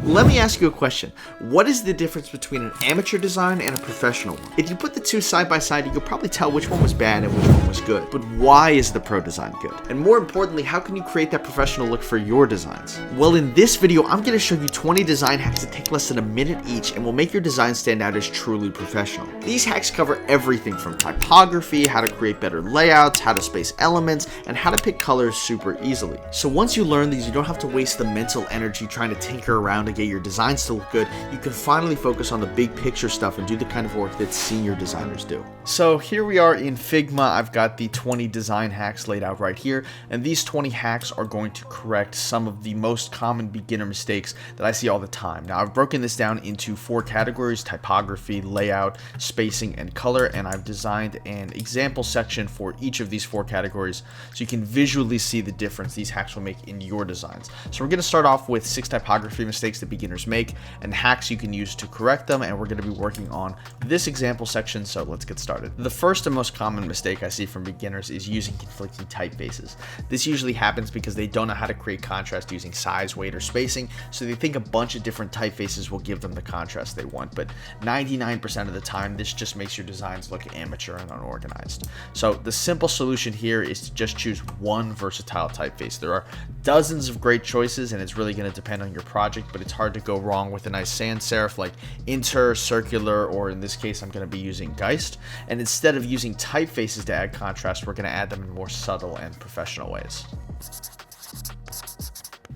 Let me ask you a question. What is the difference between an amateur design and a professional one? If you put the two side by side, you could probably tell which one was bad and which one was good. But why is the pro design good? And more importantly, how can you create that professional look for your designs? Well, in this video, I'm going to show you 20 design hacks that take less than a minute each and will make your design stand out as truly professional. These hacks cover everything from typography, how to create better layouts, how to space elements, and how to pick colors super easily. So once you learn these, you don't have to waste the mental energy trying to tinker around to get your designs to look good. You can finally focus on the big picture stuff and do the kind of work that senior designers do. So here we are in Figma. I've got the 20 design hacks laid out right here, and these 20 hacks are going to correct some of the most common beginner mistakes that I see all the time. Now, I've broken this down into 4 categories: typography, layout, spacing, and color, and I've designed an example section for each of these 4 categories so you can visually see the difference these hacks will make in your designs. So we're going to start off with 6 typography mistakes that beginners make and hacks you can use to correct them, and we're going to be working on this example section, so let's get started. The first and most common mistake I see from beginners is using conflicting typefaces. This usually happens because they don't know how to create contrast using size, weight, or spacing, so they think a bunch of different typefaces will give them the contrast they want, but 99% of the time this just makes your designs look amateur and unorganized. So the simple solution here is to just choose one versatile typeface. There are dozens of great choices and it's really going to depend on your project, but it's hard to go wrong with a nice sans serif like Inter, Circular, or in this case I'm going to be using Geist. And instead of using typefaces to add contrast, we're going to add them in more subtle and professional ways.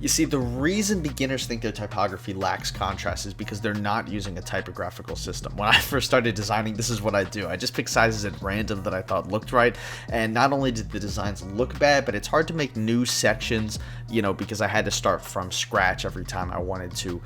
You see, the reason beginners think their typography lacks contrast is because they're not using a typographical system. When I first started designing, this is what I do. I just pick sizes at random that I thought looked right, and not only did the designs look bad, but it's hard to make new sections, because I had to start from scratch every time I wanted to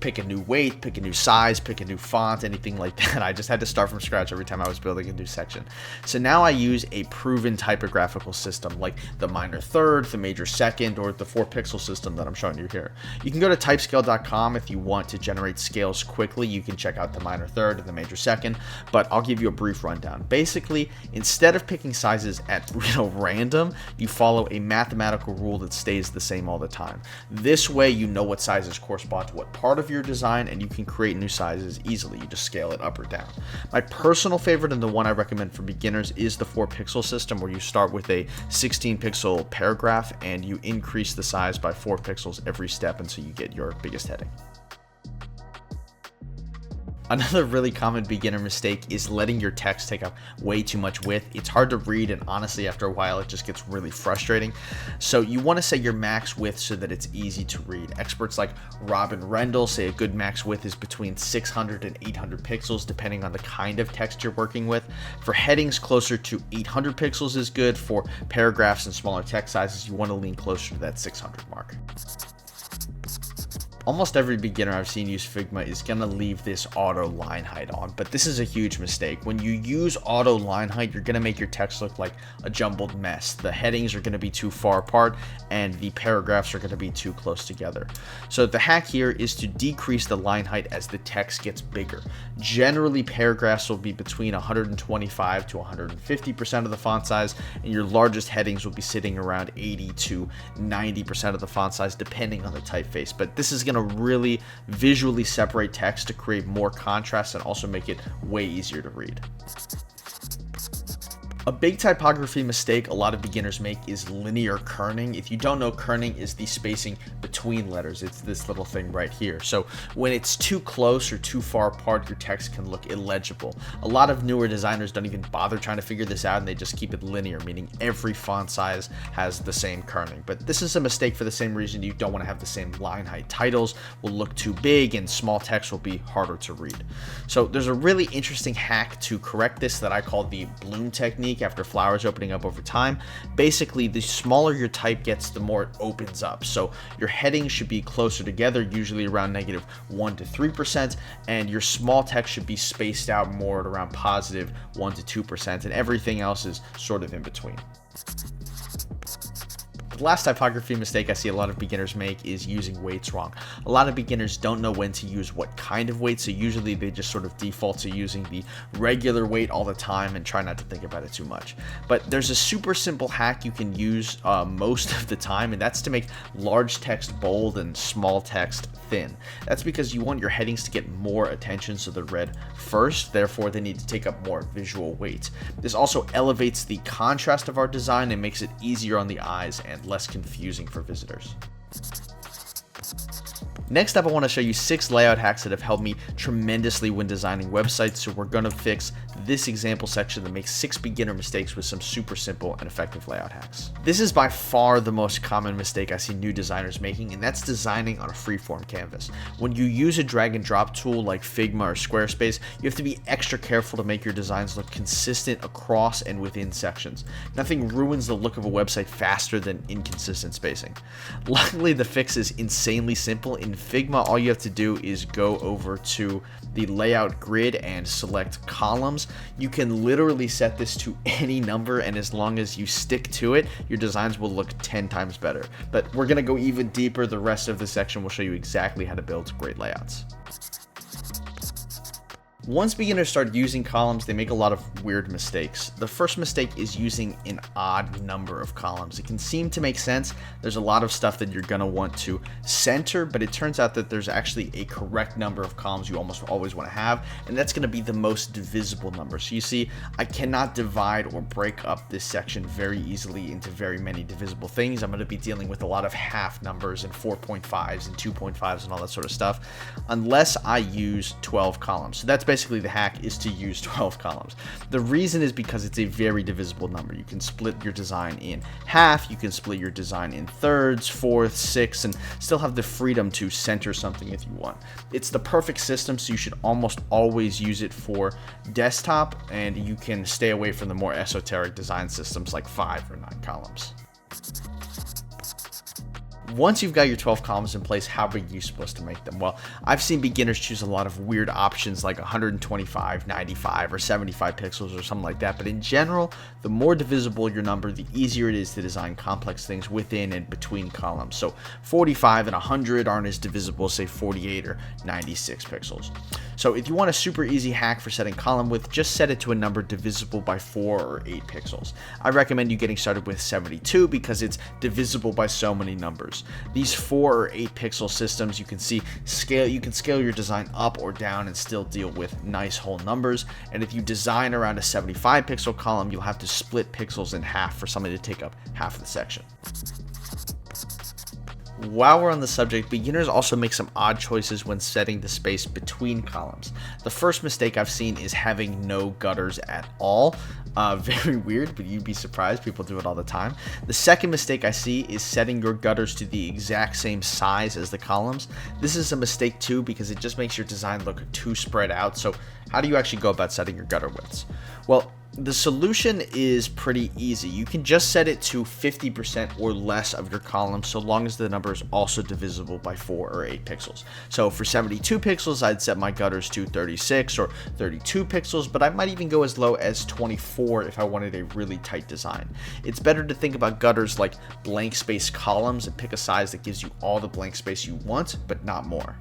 pick a new weight, pick a new size, pick a new font, anything like that. I just had to start from scratch every time I was building a new section. So now I use a proven typographical system like the minor third, the major second, or the 4-pixel system that I'm showing you here. You can go to typescale.com if you want to generate scales quickly. You can check out the minor third and the major second, but I'll give you a brief rundown. Basically, instead of picking sizes at random, you follow a mathematical rule that stays the same all the time. This way you know what sizes correspond to what part of your design, and you can create new sizes easily. You just scale it up or down. My personal favorite and the one I recommend for beginners is the 4-pixel system, where you start with a 16-pixel paragraph and you increase the size by 4 pixels every step until you get your biggest heading. Another really common beginner mistake is letting your text take up way too much width. It's hard to read, and honestly, after a while, it just gets really frustrating. So you want to set your max width so that it's easy to read. Experts like Robin Rendell say a good max width is between 600 and 800 pixels, depending on the kind of text you're working with. For headings, closer to 800 pixels is good. For paragraphs and smaller text sizes, you want to lean closer to that 600 mark. Almost every beginner I've seen use Figma is going to leave this auto line height on, but this is a huge mistake. When you use auto line height, you're going to make your text look like a jumbled mess. The headings are going to be too far apart and the paragraphs are going to be too close together. So the hack here is to decrease the line height as the text gets bigger. Generally, paragraphs will be between 125 to 150% of the font size, and your largest headings will be sitting around 80 to 90% of the font size, depending on the typeface. But this is going to really visually separate text to create more contrast and also make it way easier to read. A big typography mistake a lot of beginners make is linear kerning. If you don't know, kerning is the spacing between letters. It's this little thing right here. So when it's too close or too far apart, your text can look illegible. A lot of newer designers don't even bother trying to figure this out, and they just keep it linear, meaning every font size has the same kerning. But this is a mistake for the same reason you don't want to have the same line height. Titles will look too big and small text will be harder to read. So there's a really interesting hack to correct this that I call the bloom technique after flowers opening up over time. Basically, the smaller your type gets, the more it opens up. So your headings should be closer together, usually around -1 to 3%, and your small text should be spaced out more at around +1 to 2%, and everything else is sort of in between. The last typography mistake I see a lot of beginners make is using weights wrong. A lot of beginners don't know when to use what kind of weight, so usually they just sort of default to using the regular weight all the time and try not to think about it too much. But there's a super simple hack you can use most of the time, and that's to make large text bold and small text thin. That's because you want your headings to get more attention, so they're read first, therefore they need to take up more visual weight. This also elevates the contrast of our design and makes it easier on the eyes and less confusing for visitors. Next up, I want to show you 6 layout hacks that have helped me tremendously when designing websites. So we're going to fix this example section that makes 6 beginner mistakes with some super simple and effective layout hacks. This is by far the most common mistake I see new designers making, and that's designing on a freeform canvas. When you use a drag and drop tool like Figma or Squarespace, you have to be extra careful to make your designs look consistent across and within sections. Nothing ruins the look of a website faster than inconsistent spacing. Luckily, the fix is insanely simple. In Figma, all you have to do is go over to the layout grid and select columns. You can literally set this to any number, and as long as you stick to it, your designs will look 10 times better. But we're going to go even deeper. The rest of the section will show you exactly how to build great layouts. Once beginners start using columns, they make a lot of weird mistakes. The first mistake is using an odd number of columns. It can seem to make sense. There's a lot of stuff that you're going to want to center, but it turns out that there's actually a correct number of columns you almost always want to have, and that's going to be the most divisible number. So you see, I cannot divide or break up this section very easily into very many divisible things. I'm going to be dealing with a lot of half numbers and 4.5s and 2.5s and all that sort of stuff, unless I use 12 columns. So that's basically the hack, is to use 12 columns. The reason is because it's a very divisible number. You can split your design in half, you can split your design in thirds, fourths, sixths, and still have the freedom to center something if you want. It's the perfect system, so you should almost always use it for desktop, and you can stay away from the more esoteric design systems like 5 or 9 columns. Once you've got your 12 columns in place, how big are you supposed to make them? Well, I've seen beginners choose a lot of weird options like 125, 95, or 75 pixels or something like that. But in general, the more divisible your number, the easier it is to design complex things within and between columns. So 45 and 100 aren't as divisible as, say, 48 or 96 pixels. So if you want a super easy hack for setting column width, just set it to a number divisible by 4 or 8 pixels. I recommend you getting started with 72 because it's divisible by so many numbers. These 4 or 8 pixel systems, you can scale your design up or down and still deal with nice whole numbers. And if you design around a 75 pixel column, you'll have to split pixels in half for something to take up half of the section. While we're on the subject, beginners also make some odd choices when setting the space between columns. The first mistake I've seen is having no gutters at all. Very weird, but you'd be surprised. People do it all the time. The second mistake I see is setting your gutters to the exact same size as the columns. This is a mistake too because it just makes your design look too spread out. So how do you actually go about setting your gutter widths? Well, the solution is pretty easy. You can just set it to 50% or less of your column so long as the number is also divisible by 4 or 8 pixels. So for 72 pixels, I'd set my gutters to 36 or 32 pixels, but I might even go as low as 24 if I wanted a really tight design. It's better to think about gutters like blank space columns and pick a size that gives you all the blank space you want, but not more.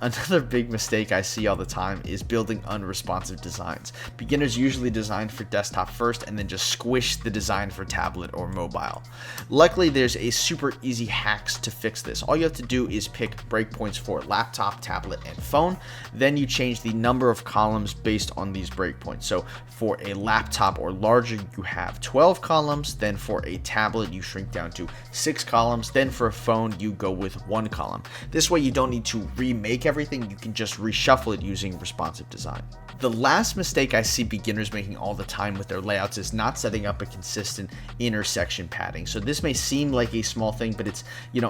Another big mistake I see all the time is building unresponsive designs. Beginners usually design for desktop first and then just squish the design for tablet or mobile. Luckily, there's a super easy hacks to fix this. All you have to do is pick breakpoints for laptop, tablet, and phone. Then you change the number of columns based on these breakpoints. So for a laptop or larger, you have 12 columns. Then for a tablet, you shrink down to 6 columns. Then for a phone, you go with 1 column. This way you don't need to remake everything, you can just reshuffle it using responsive design. The last mistake I see beginners making all the time with their layouts is not setting up a consistent intersection padding. So this may seem like a small thing, but it's,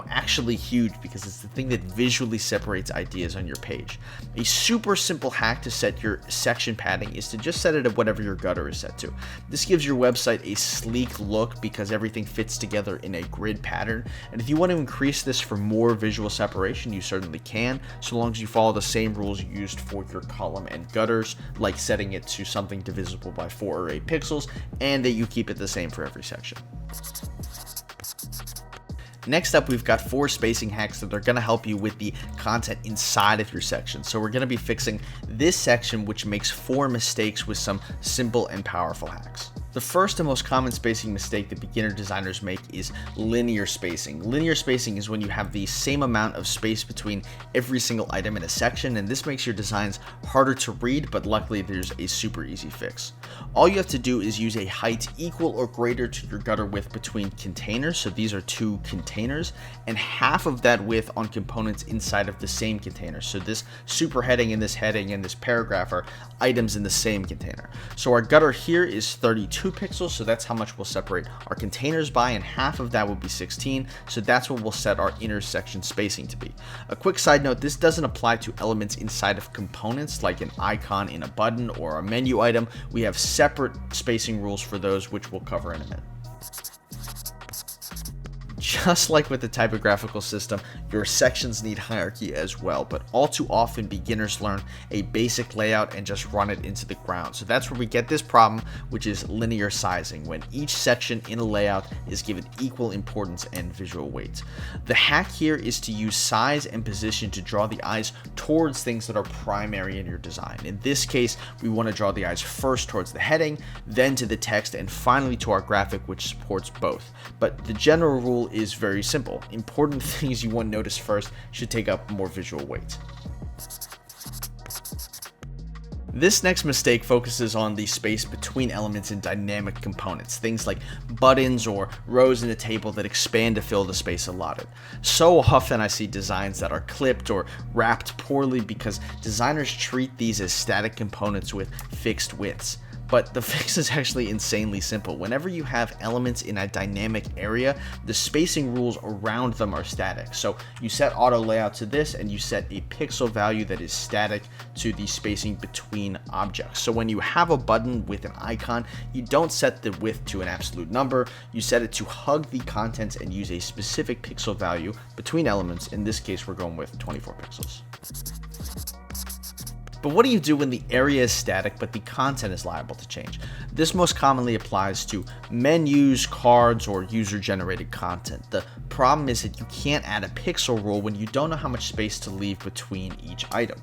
actually huge because it's the thing that visually separates ideas on your page. A super simple hack to set your section padding is to just set it at whatever your gutter is set to. This gives your website a sleek look because everything fits together in a grid pattern. And if you want to increase this for more visual separation, you certainly can, so long long as you follow the same rules you used for your column and gutters, like setting it to something divisible by 4 or 8 pixels, and that you keep it the same for every section. Next up, we've got 4 spacing hacks that are going to help you with the content inside of your section. So we're going to be fixing this section, which makes 4 mistakes with some simple and powerful hacks. The first and most common spacing mistake that beginner designers make is linear spacing. Linear spacing is when you have the same amount of space between every single item in a section, and this makes your designs harder to read, but luckily there's a super easy fix. All you have to do is use a height equal or greater to your gutter width between containers, so these are 2 containers, and half of that width on components inside of the same container. So this super heading and this paragraph are items in the same container. So our gutter here is 32 pixels, so that's how much we'll separate our containers by, and half of that will be 16, so that's what we'll set our intersection spacing to be. A quick side note, this doesn't apply to elements inside of components like an icon in a button or a menu item. We have separate spacing rules for those, which we'll cover in a minute. Just like with the typographical system, your sections need hierarchy as well, but all too often beginners learn a basic layout and just run it into the ground. So that's where we get this problem, which is linear sizing, when each section in a layout is given equal importance and visual weight. The hack here is to use size and position to draw the eyes towards things that are primary in your design. In this case, we want to draw the eyes first towards the heading, then to the text, and finally to our graphic, which supports both. But the general rule is very simple. Important things you want to notice first should take up more visual weight. This next mistake focuses on the space between elements in dynamic components, things like buttons or rows in a table that expand to fill the space allotted. So often I see designs that are clipped or wrapped poorly because designers treat these as static components with fixed widths. But the fix is actually insanely simple. Whenever you have elements in a dynamic area, the spacing rules around them are static. So you set auto layout to this, and you set a pixel value that is static to the spacing between objects. So when you have a button with an icon, you don't set the width to an absolute number. You set it to hug the contents and use a specific pixel value between elements. In this case, we're going with 24 pixels. But what do you do when the area is static but the content is liable to change? This most commonly applies to menus, cards, or user-generated content. The problem is that you can't add a pixel rule when you don't know how much space to leave between each item.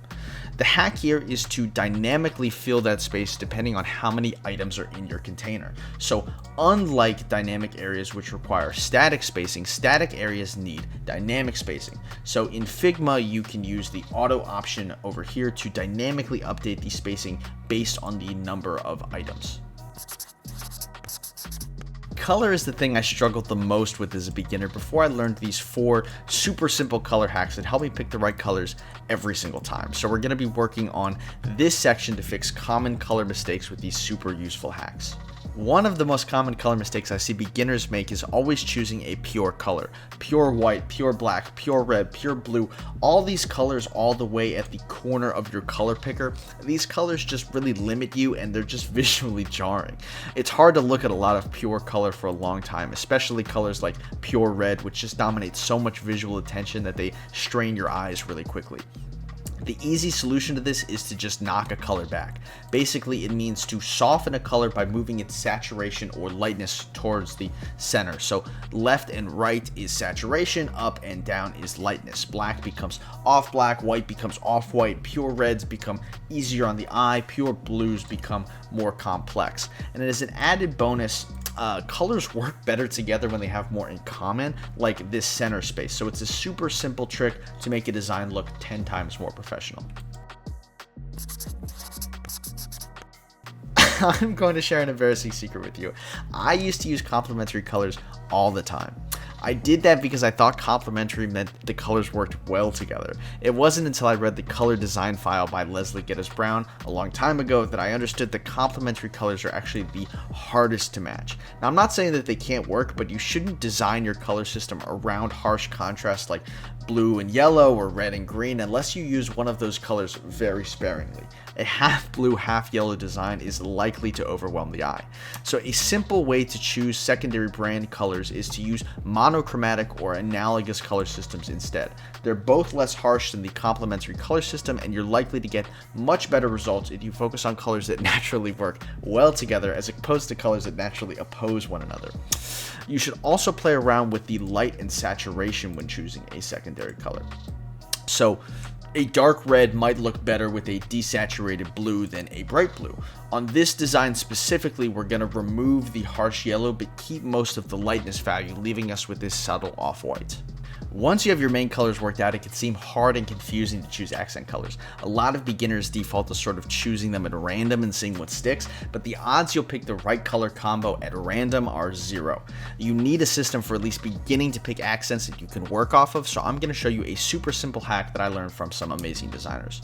The hack here is to dynamically fill that space depending on how many items are in your container. So unlike dynamic areas which require static spacing, static areas need dynamic spacing. So in Figma, you can use the auto option over here to dynamically update the spacing based on the number of items. Color is the thing I struggled the most with as a beginner before I learned these 4 super simple color hacks that help me pick the right colors every single time. So we're going to be working on this section to fix common color mistakes with these super useful hacks. One of the most common color mistakes I see beginners make is always choosing a pure color. Pure white, pure black, pure red, pure blue, all these colors all the way at the corner of your color picker. These colors just really limit you and they're just visually jarring. It's hard to look at a lot of pure color for a long time, especially colors like pure red, which just dominate so much visual attention that they strain your eyes really quickly. The easy solution to this is to just knock a color back. Basically, it means to soften a color by moving its saturation or lightness towards the center. So left and right is saturation, up and down is lightness. Black becomes off black, white becomes off white, pure reds become easier on the eye, pure blues become more complex. And as an added bonus, colors work better together when they have more in common, like this center space. So it's a super simple trick to make a design look 10 times more professional. I'm going to share an embarrassing secret with you. I used to use complementary colors all the time. I did that because I thought complementary meant the colors worked well together. It wasn't until I read the color design file by Leslie Geddes Brown a long time ago that I understood that complementary colors are actually the hardest to match. Now, I'm not saying that they can't work, but you shouldn't design your color system around harsh contrast like blue and yellow or red and green unless you use one of those colors very sparingly. A half blue, half yellow design is likely to overwhelm the eye. So a simple way to choose secondary brand colors is to use monochromatic or analogous color systems instead. They're both less harsh than the complementary color system, and you're likely to get much better results if you focus on colors that naturally work well together as opposed to colors that naturally oppose one another. You should also play around with the light and saturation when choosing a secondary color. So a dark red might look better with a desaturated blue than a bright blue. On this design specifically, we're going to remove the harsh yellow but keep most of the lightness value, leaving us with this subtle off-white. Once you have your main colors worked out, it can seem hard and confusing to choose accent colors. A lot of beginners default to sort of choosing them at random and seeing what sticks, but the odds you'll pick the right color combo at random are 0. You need a system for at least beginning to pick accents that you can work off of, so I'm going to show you a super simple hack that I learned from some amazing designers.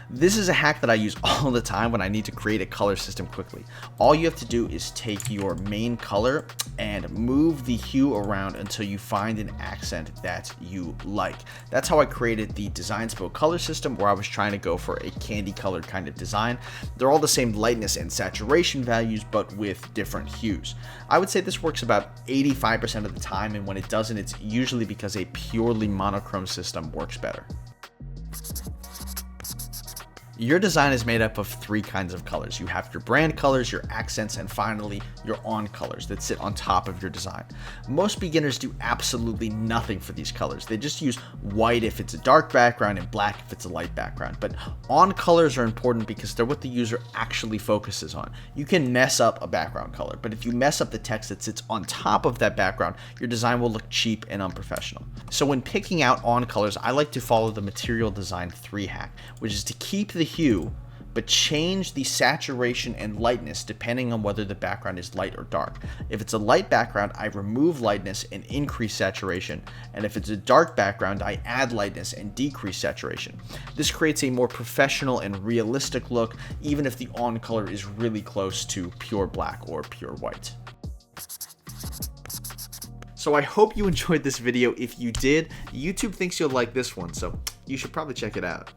This is a hack that I use all the time when I need to create a color system quickly. All you have to do is take your main color and move the hue around until you find an accent that you like. That's how I created the Designspo color system, where I was trying to go for a candy colored kind of design. They're all the same lightness and saturation values, but with different hues. I would say this works about 85% of the time, and when it doesn't, it's usually because a purely monochrome system works better. Your design is made up of 3 kinds of colors. You have your brand colors, your accents, and finally your on colors that sit on top of your design. Most beginners do absolutely nothing for these colors. They just use white if it's a dark background and black if it's a light background. But on colors are important because they're what the user actually focuses on. You can mess up a background color, but if you mess up the text that sits on top of that background, your design will look cheap and unprofessional. So when picking out on colors, I like to follow the material design 3 hack, which is to keep the hue but change the saturation and lightness depending on whether the background is light or dark. If it's a light background, I remove lightness and increase saturation, and if it's a dark background, I add lightness and decrease saturation. This creates a more professional and realistic look, even if the on color is really close to pure black or pure white. So I hope you enjoyed this video. If you did, YouTube thinks you'll like this one, so you should probably check it out.